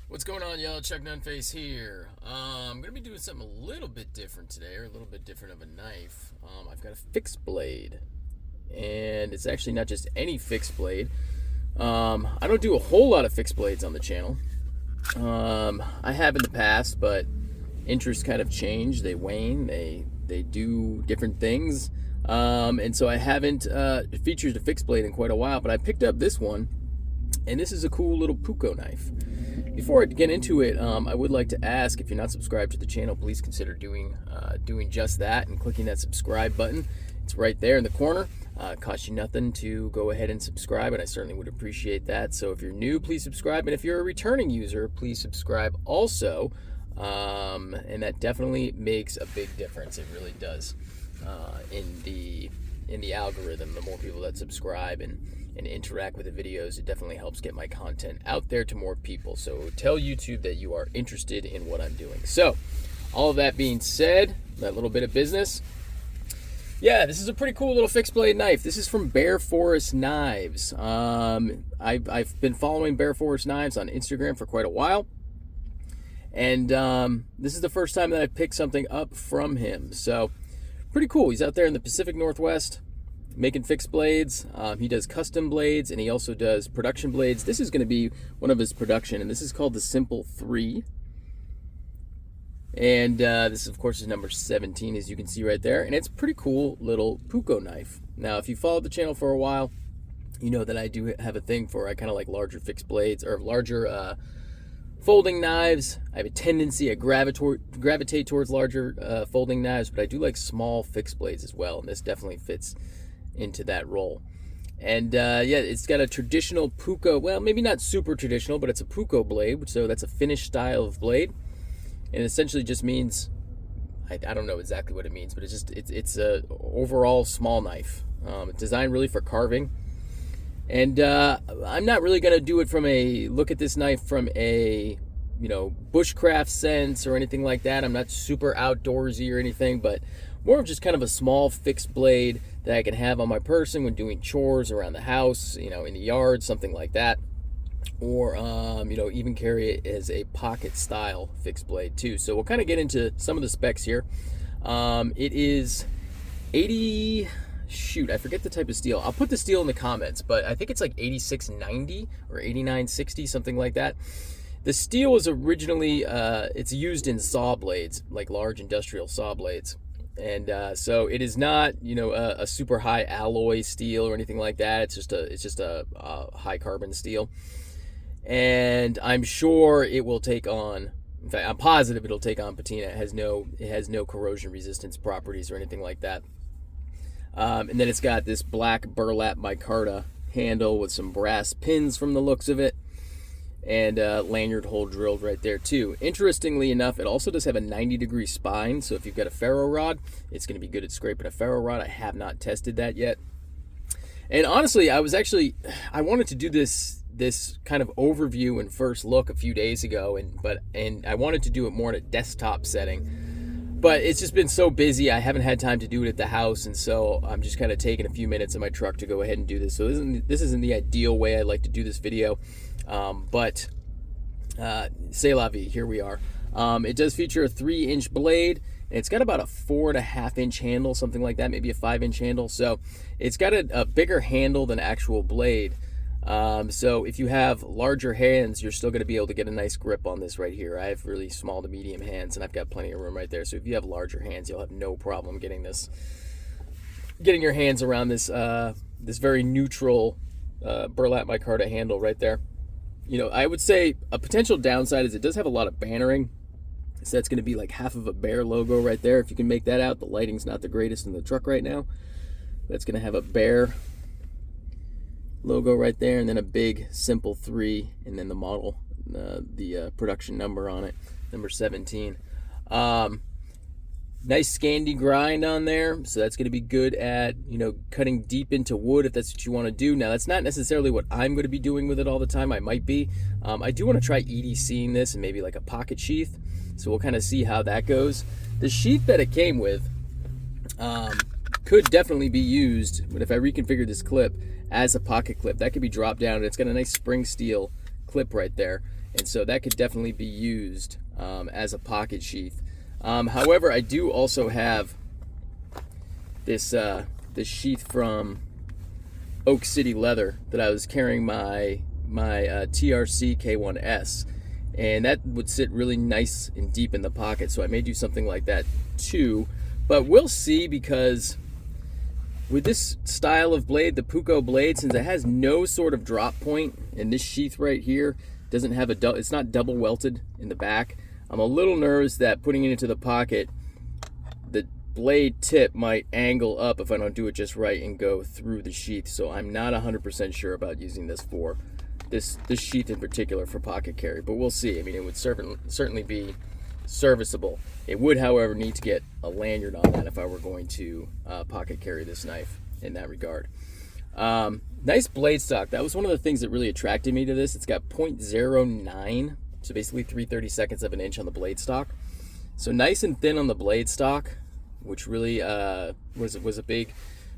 What's going on, y'all? Chuck Nunface here. I'm going to be doing something a little bit different today, or a little bit different of a knife. I've got a fixed blade, and it's actually not just any fixed blade. I don't do a whole lot of fixed blades on the channel. I have in the past, but interests kind of change. They wane. They do different things, and so I haven't featured a fixed blade in quite a while. But I picked up this one, and this is a cool little puukko knife. Before I get into it, I would like to ask, if you're not subscribed to the channel, please consider doing just that and clicking that subscribe button. It's right there in the corner. It costs you nothing to go ahead and subscribe, and I certainly would appreciate that. So if you're new, please subscribe, and if you're a returning user, please subscribe also. And that definitely makes a big difference. It really does in the algorithm. The more people that subscribe and interact with the videos, it definitely helps get my content out there to more people. So tell YouTube that you are interested in what I'm doing. So all of that being said, that little bit of business, yeah, this is a pretty cool little fixed blade knife. This is from Bear Forest Knives. I've been following Bear Forest Knives on Instagram for quite a while, and this is the first time that I picked something up from him. So pretty cool. He's out there in the Pacific Northwest making fixed blades. He does custom blades, and he also does production blades. This is going to be one of his production, and this is called the Simple 3. And this, of course, is number 17, as you can see right there. And it's a pretty cool little puukko knife. Now, if you followed the channel for a while, you know that I do have a thing for, I kind of like larger fixed blades, or larger folding knives. I have a tendency, I gravitate towards larger folding knives, but I do like small fixed blades as well, and this definitely fits into that role. And yeah, it's got a traditional puukko, well, maybe not super traditional, but it's a puukko blade, so that's a finished style of blade, and essentially just means, I don't know exactly what it means, but it's a overall small knife. It's designed really for carving, and I'm not really going to do it from a, look at this knife from a, bushcraft sense or anything like that. I'm not super outdoorsy or anything, but more of just kind of a small fixed blade that I can have on my person when doing chores around the house, in the yard, something like that. Or, even carry it as a pocket style fixed blade too. So we'll kind of get into some of the specs here. It is 80, shoot, I forget the type of steel. I'll put the steel in the comments, but I think it's like 8690 or 8960, something like that. The steel was originally, it's used in saw blades, like large industrial saw blades. And so it is not, a super high alloy steel or anything like that. It's just a high carbon steel. And I'm sure it will take on, in fact, I'm positive it'll take on patina. It has no corrosion resistance properties or anything like that. And then it's got this black burlap micarta handle with some brass pins from the looks of it, and lanyard hole drilled right there too. Interestingly enough, it also does have a 90-degree spine, so if you've got a ferro rod, it's going to be good at scraping a ferro rod. I have not tested that yet. And honestly, I wanted to do this kind of overview and first look a few days ago, and I wanted to do it more in a desktop setting, but it's just been so busy, I haven't had time to do it at the house, and so I'm just kind of taking a few minutes in my truck to go ahead and do this. So this isn't the ideal way I like to do this video, but c'est la vie, here we are. It does feature a 3-inch blade, and it's got about a 4.5-inch handle, something like that, maybe a 5-inch handle. So it's got a bigger handle than actual blade. So if you have larger hands, you're still going to be able to get a nice grip on this right here. I have really small to medium hands, and I've got plenty of room right there. So if you have larger hands, you'll have no problem getting your hands around this this very neutral burlap micarta handle right there. I would say a potential downside is it does have a lot of bannering. So that's going to be like half of a Bear logo right there. If you can make that out, the lighting's not the greatest in the truck right now. That's going to have a Bear logo right there, and then a big Simple 3, and then the model, the production number on it, number 17. Nice Scandi grind on there, so that's going to be good at cutting deep into wood if that's what you want to do. Now that's not necessarily what I'm going to be doing with it all the time. I might be. I do want to try EDCing this and maybe like a pocket sheath, so we'll kind of see how that goes. The sheath that it came with could definitely be used, but if I reconfigure this clip as a pocket clip, that could be dropped down, and it's got a nice spring steel clip right there. and so that could definitely be used as a pocket sheath. However, I do also have this sheath from Oak City Leather that I was carrying my TRC K1S, and that would sit really nice and deep in the pocket, so I may do something like that too, but we'll see, because with this style of blade, the puukko blade, since it has no sort of drop point, and this sheath right here doesn't have it's not double welted in the back, I'm a little nervous that putting it into the pocket, the blade tip might angle up if I don't do it just right and go through the sheath. So I'm not 100% sure about using this for this sheath in particular for pocket carry, but we'll see. I mean, it would certainly be serviceable. It would, however, need to get a lanyard on that if I were going to pocket carry this knife in that regard. Nice blade stock. That was one of the things that really attracted me to this. It's got 0.09, so basically 3/32 of an inch on the blade stock. So nice and thin on the blade stock, which really was a big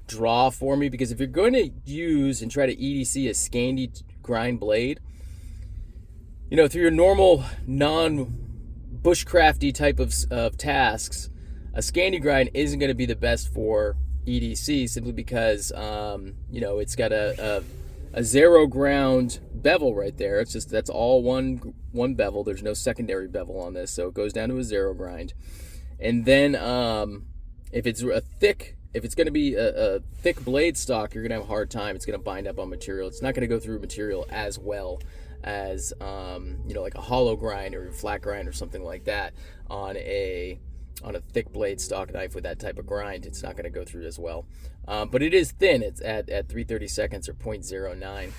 draw for me, because if you're going to use and try to EDC a Scandi grind blade, you know, through your normal non-bushcrafty type of tasks, a Scandi grind isn't going to be the best for EDC, simply because you know, it's got a zero ground bevel right there. It's just, that's all one bevel. There's no secondary bevel on this, so it goes down to a zero grind. And then if it's going to be a thick blade stock, you're going to have a hard time. It's going to bind up on material. It's not going to go through material as well as you know, like a hollow grind or a flat grind or something like that on a thick blade stock knife with that type of grind. It's not going to go through as well. But it is thin. It's at 3/32 or 0.09,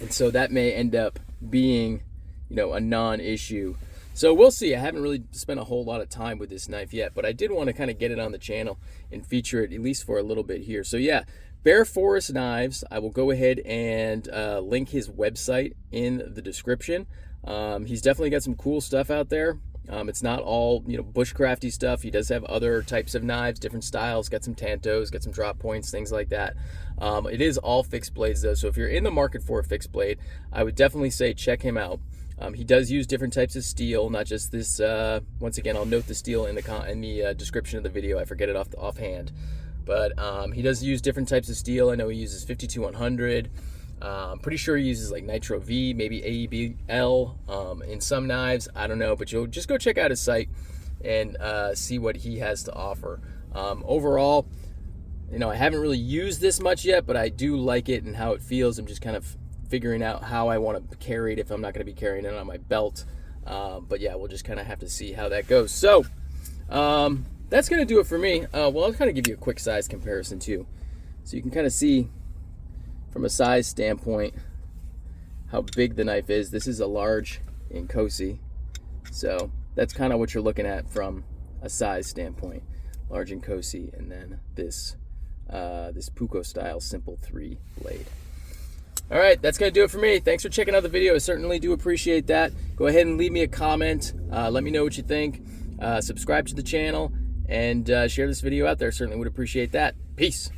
and so that may end up being, you know, a non-issue. So we'll see. I haven't really spent a whole lot of time with this knife yet, but I did want to kind of get it on the channel and feature it at least for a little bit here. So yeah, Bear Forest Knives. I will go ahead and link his website in the description. He's definitely got some cool stuff out there. It's not all, you know, bushcrafty stuff. He does have other types of knives, different styles, got some tantos, got some drop points, things like that. It is all fixed blades though, so if you're in the market for a fixed blade, I would definitely say check him out. He does use different types of steel, not just this. Once again, I'll note the steel in the description of the video. I forget it offhand, but he does use different types of steel. I know he uses 52-100. I'm pretty sure he uses like Nitro V, maybe AEBL in some knives. I don't know, but you'll just go check out his site and see what he has to offer. Overall, you know, I haven't really used this much yet, but I do like it and how it feels. I'm just kind of figuring out how I want to carry it if I'm not going to be carrying it on my belt. But yeah, we'll just kind of have to see how that goes. So that's going to do it for me. Well, I'll kind of give you a quick size comparison too, so you can kind of see from a size standpoint how big the knife is. This is a large in Kosi, so that's kind of what you're looking at from a size standpoint. Large in Kosi, and then this puukko style simple 3 blade. All right, that's going to do it for me. Thanks for checking out the video. I certainly do appreciate that. Go ahead and leave me a comment. Let me know what you think. Subscribe to the channel and share this video out there. Certainly would appreciate that. Peace.